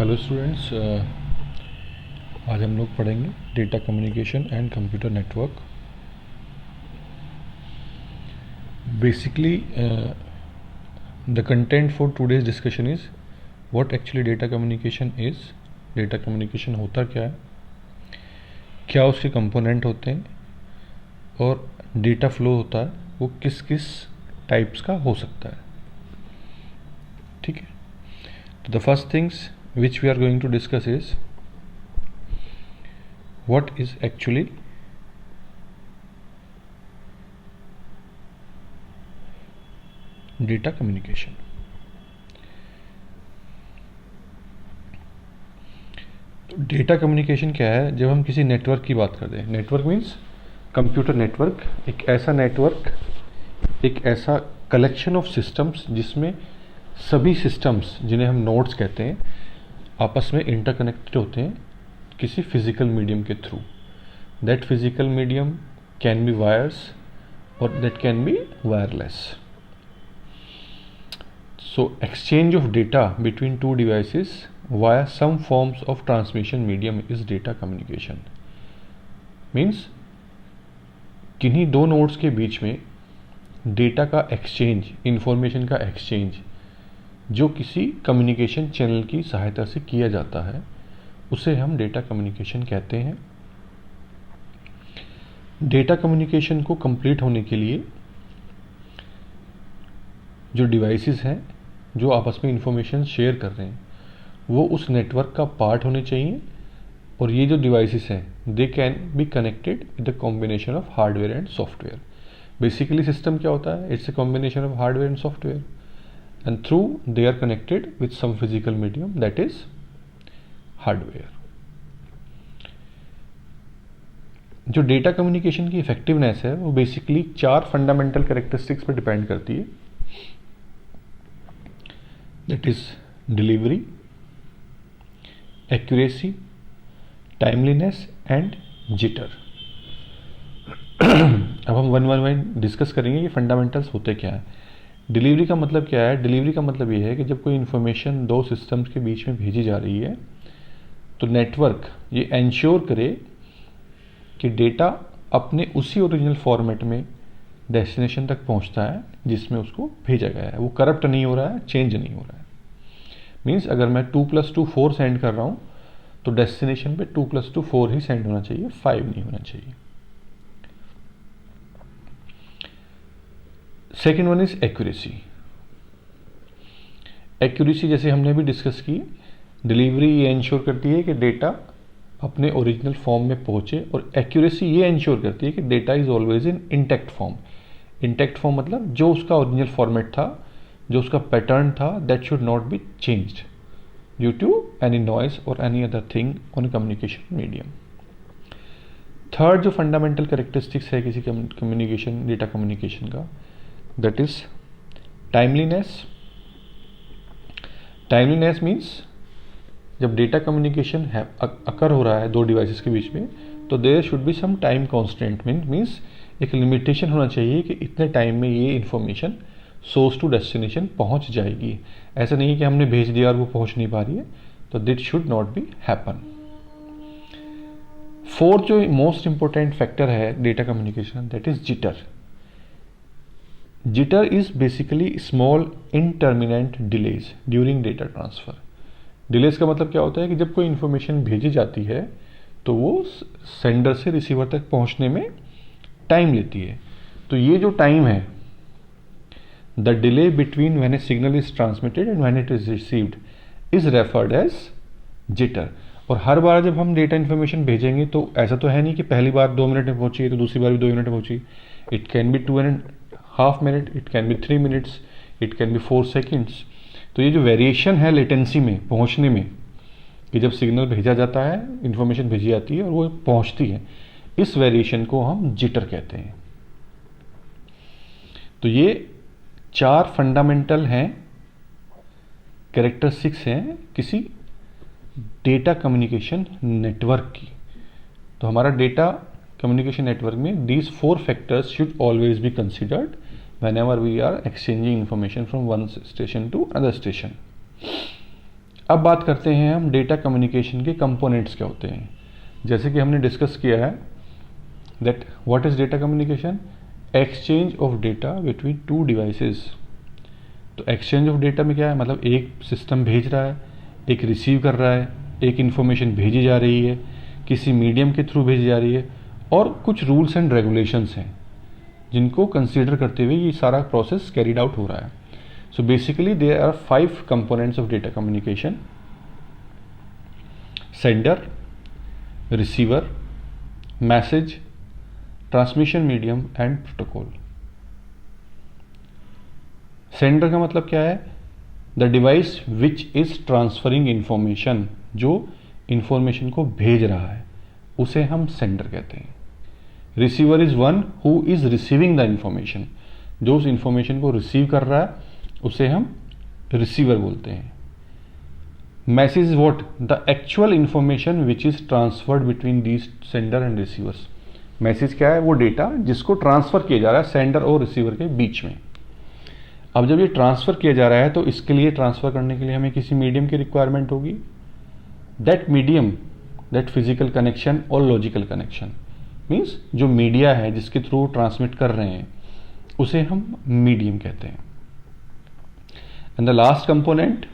Hello students, आज हम लोग पढ़ेंगे data communication and computer network. Basically the content for today's discussion is what actually data communication is. Data communication होता क्या है, क्या उसके कंपोनेंट होते हैं, और डेटा फ्लो होता है वो किस किस टाइप्स का हो सकता है। ठीक है, तो the first things which we are going to discuss is what is actually data communication। तो डेटा कम्युनिकेशन क्या है? जब हम किसी नेटवर्क की बात करते हैं, नेटवर्क मीन्स कंप्यूटर नेटवर्क, एक ऐसा नेटवर्क, एक ऐसा कलेक्शन ऑफ सिस्टम्स जिसमें सभी सिस्टम्स, जिन्हें हम नोड्स कहते हैं, आपस में इंटरकनेक्टेड होते हैं किसी फिजिकल मीडियम के through. That physical medium can be wires और that can be wireless. So exchange of data between two devices via some forms of transmission medium is data communication. Means किन्हीं दो nodes के बीच में data का exchange, information का exchange, जो किसी कम्युनिकेशन चैनल की सहायता से किया जाता है, उसे हम डेटा कम्युनिकेशन कहते हैं। डेटा कम्युनिकेशन को कंप्लीट होने के लिए जो डिवाइसेस हैं जो आपस में इंफॉर्मेशन शेयर कर रहे हैं, वो उस नेटवर्क का पार्ट होने चाहिए। और ये जो डिवाइसेस हैं they can be connected with the combination of hardware and software. Basically system क्या होता है? It's a combination of hardware and software, and through they are connected with some physical medium, that is hardware। जो data communication की effectiveness है वो basically 4 fundamental characteristics पर depend करती है। That is delivery, accuracy, timeliness and jitter. अब हम one discuss करेंगे ये फंडामेंटल्स होते क्या है। डिलीवरी का मतलब क्या है? डिलीवरी का मतलब ये है कि जब कोई इन्फॉर्मेशन दो सिस्टम्स के बीच में भेजी जा रही है तो नेटवर्क ये एंश्योर करे कि डेटा अपने उसी ओरिजिनल फॉर्मेट में डेस्टिनेशन तक पहुंचता है जिसमें उसको भेजा गया है। वो करप्ट नहीं हो रहा है, चेंज नहीं हो रहा है। मीन्स अगर मैं 2+2 4 सेंड कर रहा हूँ तो डेस्टिनेशन पे 2+2 4 ही सेंड होना चाहिए, 5 नहीं होना चाहिए। Second one is accuracy. Accuracy जैसे हमने भी डिस्कस की, डिलीवरी ये इंश्योर करती है कि डेटा अपने ओरिजिनल फॉर्म में पहुंचे, और एक्यूरेसी ये इंश्योर करती है कि data is always in intact form. Intact form मतलब जो उसका ओरिजिनल फॉर्मेट था, जो उसका पैटर्न था, that should not be changed due to any noise और any other thing on communication medium. Third जो फंडामेंटल कैरेक्टरिस्टिक्स है किसी कम्युनिकेशन, डेटा कम्युनिकेशन का, that is timeliness। timeliness means जब डेटा कम्युनिकेशन है अकर हो रहा है दो डिवाइसेस के बीच में, तो there should be some time constant. Means एक लिमिटेशन होना चाहिए कि इतने टाइम में ये इन्फॉर्मेशन सोर्स टू डेस्टिनेशन पहुंच जाएगी। ऐसा नहीं कि हमने भेज दिया और वो पहुंच नहीं पा रही है, तो that should not be happen. Fourth जो मोस्ट इंपॉर्टेंट फैक्टर है data communication, that is jitter. Jitter is basically small intermittent delays during data transfer. Delays का मतलब क्या होता है कि जब कोई इंफॉर्मेशन भेजी जाती है तो वो सेंडर से रिसीवर तक पहुंचने में टाइम लेती है। तो ये जो टाइम है, the delay between when a signal is transmitted and when it is received is referred as jitter. और हर बार जब हम डेटा इन्फॉर्मेशन भेजेंगे तो ऐसा तो है नहीं कि पहली बार 2 मिनट में पहुंची है तो दूसरी बार भी 2 मिनट में पहुंची। It can be 2.5 minute, it can be 3 minutes, it can be 4 seconds. तो ये जो वेरिएशन है लेटेंसी में, पहुंचने में, कि जब सिग्नल भेजा जाता है, इंफॉर्मेशन भेजी जाती है और वो पहुंचती है, इस वेरिएशन को हम जिटर कहते हैं। तो ये 4 फंडामेंटल हैं, कैरेक्टरिस्टिक्स हैं किसी डेटा कम्युनिकेशन नेटवर्क की। तो हमारा डेटा कम्युनिकेशन नेटवर्क में these 4 factors should always be considered whenever we are exchanging information from one station to another station। अब बात करते हैं हम डेटा कम्युनिकेशन के कंपोनेंट्स क्या होते हैं। जैसे कि हमने डिस्कस किया है that what is data communication, exchange of data between two devices. तो एक्सचेंज ऑफ डेटा में क्या है, मतलब एक सिस्टम भेज रहा है, एक रिसीव कर रहा है, एक इन्फॉर्मेशन भेजी जा रही है, किसी मीडियम के थ्रू भेजी जा रही है, और कुछ रूल्स एंड रेगुलेशंस हैं जिनको कंसीडर करते हुए ये सारा प्रोसेस कैरिड आउट हो रहा है। So basically there are 5 components of data communication: sender, receiver, message, transmission medium and protocol. Sender का मतलब क्या है, the device which is transferring information, जो इंफॉर्मेशन को भेज रहा है उसे हम सेंडर कहते हैं। Receiver is one who is receiving the information, जो उस इंफॉर्मेशन को रिसीव कर रहा है उसे हम रिसीवर बोलते हैं। Message is what, the actual information which is transferred between these sender and receivers. Message क्या है, वो डेटा जिसको ट्रांसफर किया जा रहा है सेंडर और रिसीवर के बीच में। अब जब ये ट्रांसफर किया जा रहा है तो इसके लिए, ट्रांसफर करने के लिए हमें किसी मीडियम की रिक्वायरमेंट होगी। That medium, that physical connection और लॉजिकल कनेक्शन मीन्स जो मीडिया है जिसके थ्रू ट्रांसमिट कर रहे हैं उसे हम मीडियम कहते हैं। And the last component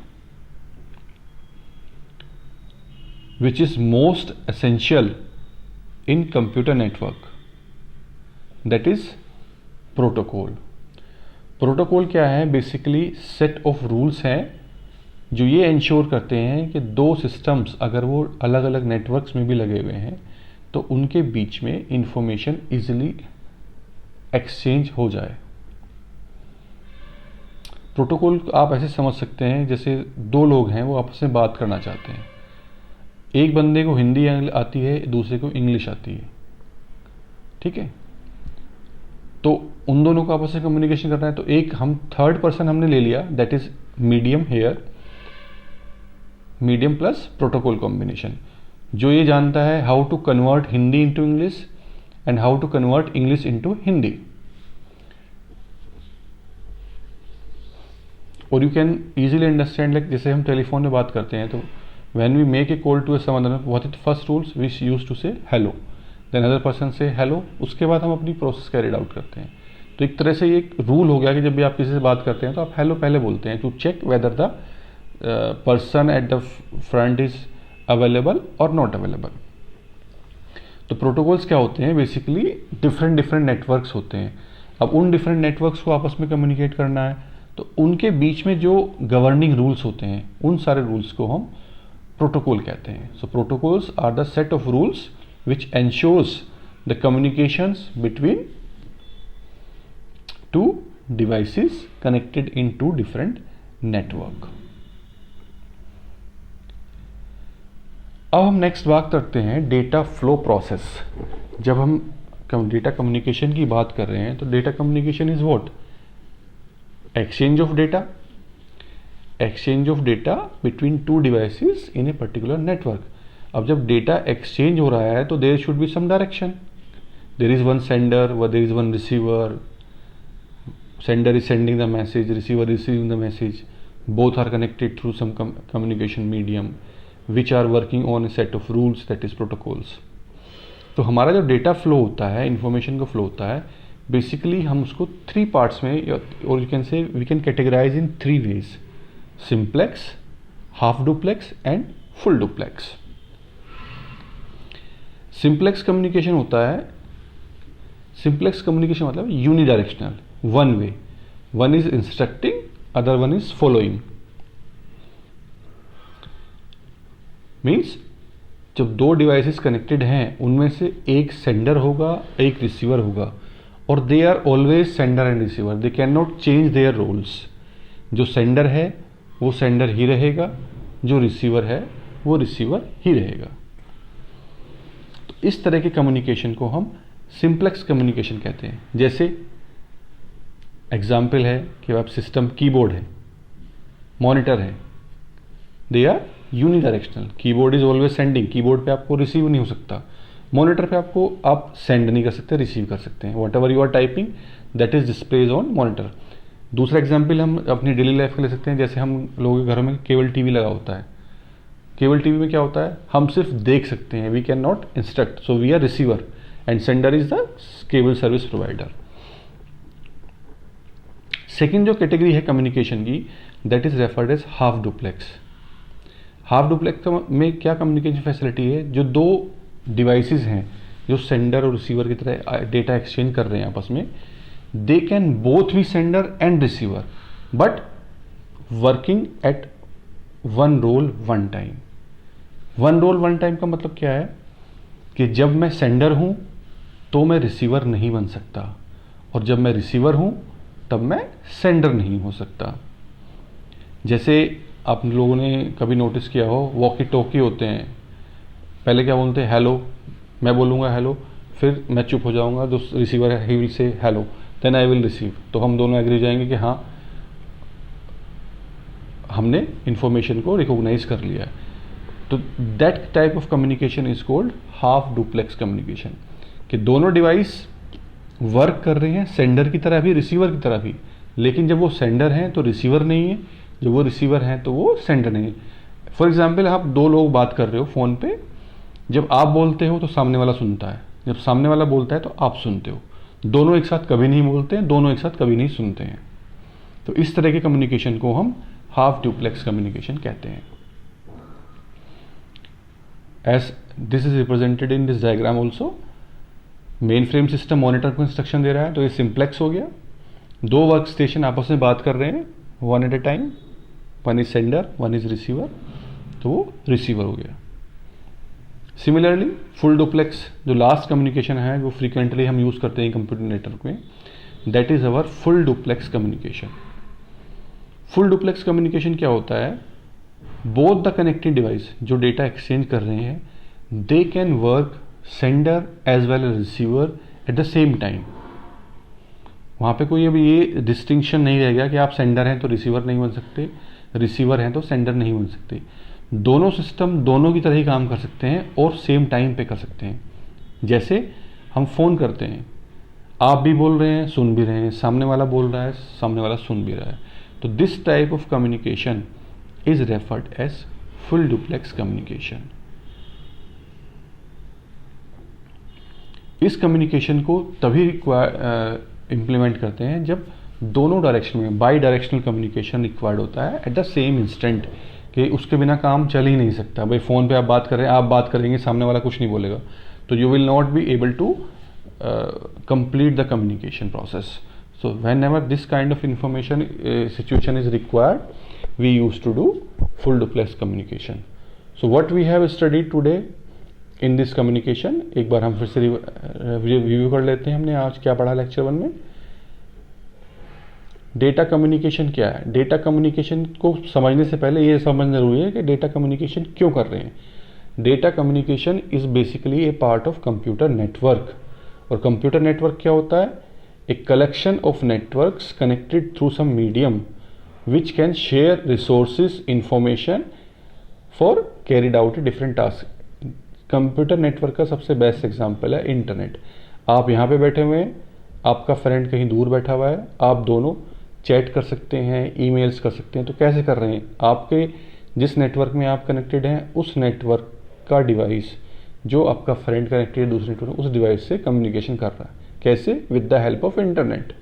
which is most essential in computer network, that is protocol. Protocol क्या है, बेसिकली सेट ऑफ रूल्स हैं जो ये इंश्योर करते हैं कि दो सिस्टम्स अगर वो अलग अलग नेटवर्क्स में भी लगे हुए हैं तो उनके बीच में इंफॉर्मेशन इजीली एक्सचेंज हो जाए। प्रोटोकॉल आप ऐसे समझ सकते हैं जैसे दो लोग हैं, वो आपस में बात करना चाहते हैं। एक बंदे को हिंदी आती है, दूसरे को इंग्लिश आती है, ठीक है। तो उन दोनों को आपस में कम्युनिकेशन करना है, तो एक हम थर्ड पर्सन हमने ले लिया, that is medium here, medium plus protocol combination, जो ये जानता है how to convert Hindi into English and how to convert English into Hindi. और you can easily understand, like जैसे हम टेलीफोन में बात करते हैं तो when we make a call to a someone, what is the first rules, we use to say hello, then other person say hello, उसके बाद हम अपनी प्रोसेस कैरिड आउट करते हैं। तो एक तरह से ये एक रूल हो गया कि जब भी आप किसी से बात करते हैं तो आप हेलो पहले बोलते हैं to check whether the person at the front is available और नॉट अवेलेबल। तो प्रोटोकॉल्स क्या होते हैं, बेसिकली डिफरेंट नेटवर्क्स होते हैं। अब उन डिफरेंट नेटवर्क्स को आपस में कम्युनिकेट करना है तो उनके बीच में जो गवर्निंग रूल्स होते हैं उन सारे रूल्स को हम प्रोटोकॉल कहते हैं। So protocols are the set of rules which ensures the communications between two devices connected in two different network। अब हम नेक्स्ट बात करते हैं डेटा फ्लो प्रोसेस। जब हम डेटा कम्युनिकेशन की बात कर रहे हैं तो data communication is what, exchange of data, exchange of data between two devices in a particular network. अब जब डेटा एक्सचेंज हो रहा है तो there should be some direction, there is one sender व there is one receiver, sender is sending the message, receiver receiving the message, both are connected through some communication medium which are working on a set of rules, that is protocols. तो हमारा जो data flow होता है, information का flow होता है, basically हम उसको 3 पार्ट्स में, और you can say we can categorise in 3 ways: simplex, half duplex and full duplex. Simplex communication होता है, सिंप्लेक्स कम्युनिकेशन मतलब unidirectional, one way, one is instructing, other one is following. Means जब दो devices connected हैं उनमें से एक sender होगा, एक रिसीवर होगा, और they are always sender and receiver, they cannot change their roles. जो सेंडर है वो सेंडर ही रहेगा, जो रिसीवर है वो रिसीवर ही रहेगा। इस तरह के कम्युनिकेशन को हम सिंप्लेक्स कम्युनिकेशन कहते हैं। जैसे एग्जाम्पल है कि आप सिस्टम कीबोर्ड है, मॉनिटर है, they are unidirectional. Keyboard is always sending, keyboard पे आपको रिसीव नहीं हो सकता, मॉनिटर पे आपको आप सेंड नहीं कर सकते, रिसीव कर सकते हैं। Whatever you are typing that is displays on monitor. दूसरा एग्जाम्पल हम अपनी डेली लाइफ का ले सकते हैं, जैसे हम लोगों के घरों में केबल टीवी लगा होता है, केबल टीवी में क्या होता है, हम सिर्फ देख सकते हैं, we cannot instruct, so we are receiver and sender is the cable service provider. Second जो कैटेगरी है कम्युनिकेशन की, that is referred as half duplex. Half duplex में क्या कम्युनिकेशन फैसिलिटी है, जो दो डिवाइसेस हैं जो सेंडर और रिसीवर की तरह डेटा एक्सचेंज कर रहे हैं आपस में, they can both be sender and receiver but working at one role one time. One role one time का मतलब क्या है कि जब मैं सेंडर हूं तो मैं रिसीवर नहीं बन सकता, और जब मैं रिसीवर हूं तब मैं सेंडर नहीं हो सकता। जैसे आप लोगों ने कभी नोटिस किया हो, वॉकी टॉकी होते हैं, पहले क्या बोलते हैं, हेलो, मैं बोलूँगा हेलो, फिर मैं चुप हो जाऊँगा, जो रिसीवर है he will say hello, then I will receive, तो हम दोनों एग्री जाएंगे कि हाँ हमने इन्फॉर्मेशन को रिकॉग्नाइज कर लिया है। तो that type of communication is called half duplex communication, कि दोनों डिवाइस वर्क कर रहे हैं सेंडर की तरह भी रिसीवर की तरह भी, लेकिन जब वो सेंडर हैं तो रिसीवर नहीं है, जब वो रिसीवर हैं तो वो सेंडर नहीं है। फॉर एग्जाम्पल, आप दो लोग बात कर रहे हो फ़ोन पे, जब आप बोलते हो तो सामने वाला सुनता है, जब सामने वाला बोलता है तो आप सुनते हो, दोनों एक साथ कभी नहीं बोलते हैं, दोनों एक साथ कभी नहीं सुनते हैं। तो इस तरह के कम्युनिकेशन को हम हाफ डुप्लेक्स कम्युनिकेशन कहते हैं। As this is represented in this diagram also, mainframe system monitor को इंस्ट्रक्शन दे रहा है, तो ये सिंप्लेक्स हो गया। दो वर्क स्टेशन आपस में बात कर रहे हैं one at a time, one is sender one is receiver, तो वो रिसीवर हो गया। सिमिलरली फुल डुप्लेक्स जो लास्ट कम्युनिकेशन है, वो फ्रीक्वेंटली हम यूज करते हैं कंप्यूटर नेटवर्क में, that is our full duplex communication. Full duplex communication क्या होता है, बोथ द कनेक्टेड डिवाइस जो डेटा एक्सचेंज कर रहे हैं, they can work sender as well as receiver at the same time. वहाँ पे कोई अभी ये डिस्टिंक्शन नहीं रह गया कि आप सेंडर हैं तो रिसीवर नहीं बन सकते, रिसीवर हैं तो सेंडर नहीं बन सकते। दोनों सिस्टम दोनों की तरह ही काम कर सकते हैं और सेम टाइम पे कर सकते हैं। जैसे हम फ़ोन करते हैं, आप भी बोल रहे हैं सुन भी रहे हैं, सामने वाला बोल रहा है सामने वाला सुन भी रहा है, तो this type of communication is referred as full duplex communication. इस कम्युनिकेशन को तभी इम्प्लीमेंट करते हैं जब दोनों डायरेक्शन में बाई डायरेक्शनल कम्युनिकेशन रिक्वायर्ड होता है एट द सेम इंस्टेंट, कि उसके बिना काम चल ही नहीं सकता। भाई फ़ोन पे आप बात कर रहे हैं, आप बात करेंगे, सामने वाला कुछ नहीं बोलेगा, तो you will not be able to complete the communication process. So whenever this kind of information situation is required, we use to do full duplex communication. So what we have studied today in this communication, एक बार हम फिर से review कर लेते हैं। हमने आज क्या पढ़ा लेक्चर 1 में। डेटा कम्युनिकेशन क्या है। डेटा कम्युनिकेशन को समझने से पहले ये समझना जरूरी है कि डेटा कम्युनिकेशन क्यों कर रहे हैं। Data communication is basically a part of computer network. और कंप्यूटर नेटवर्क क्या होता है, a collection of networks connected through some medium which can share resources information for carried out a different task. Computer network का सबसे best example है internet. आप यहाँ पे बैठे हुए हैं, आपका फ्रेंड कहीं दूर बैठा हुआ है, आप दोनों चैट कर सकते हैं, ईमेल्स कर सकते हैं। तो कैसे कर रहे हैं, आपके जिस नेटवर्क में आप कनेक्टेड हैं उस नेटवर्क का डिवाइस जो आपका फ्रेंड कनेक्टेड है दूसरे नेटवर्क, उस डिवाइस से कम्युनिकेशन कर रहा है। कैसे, with the help of internet.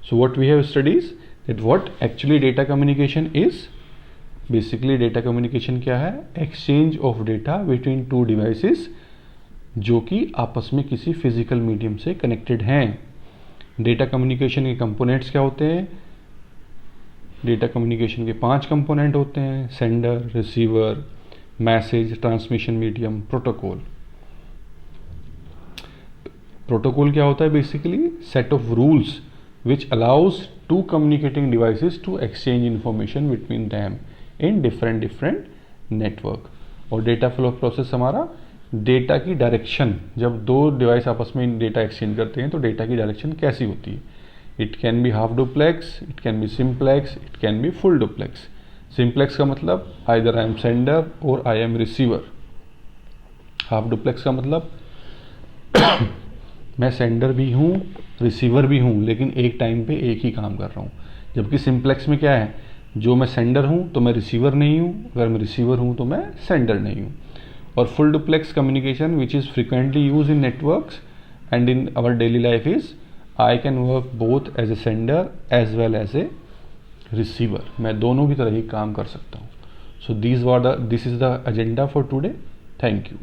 So what we have studies that what actually data communication is. Basically data communication क्या है, exchange of data between two devices जो कि आपस में किसी फिजिकल मीडियम से कनेक्टेड हैं। डेटा कम्युनिकेशन के कंपोनेंट्स क्या होते हैं, डेटा कम्युनिकेशन के 5 कंपोनेंट होते हैं, sender, receiver, message, transmission medium, protocol. Protocol क्या होता है, basically set of rules which allows to communicating devices to exchange information between them in different network. और डेटा फ्लो प्रोसेस हमारा डेटा की direction, जब दो डिवाइस आपस में डेटा एक्सचेंज करते हैं तो डेटा की डायरेक्शन कैसी होती है। It can be half duplex, it can be simplex, it can be full duplex. Simplex का मतलब आइदर आई एम सेंडर और I am receiver. Half duplex का मतलब मैं सेंडर भी हूँ रिसीवर भी हूँ, लेकिन एक टाइम पे एक ही काम कर रहा हूँ। जबकि सिंप्लेक्स में क्या है, जो मैं सेंडर हूँ तो मैं रिसीवर नहीं हूँ, अगर मैं रिसीवर हूँ तो मैं सेंडर नहीं हूँ। और full duplex communication which is frequently use in networks and in our daily life is I can work both as a sender as well as a receiver. मैं दोनों की तरह ही काम कर सकता हूँ। So this is the agenda for today. Thank you.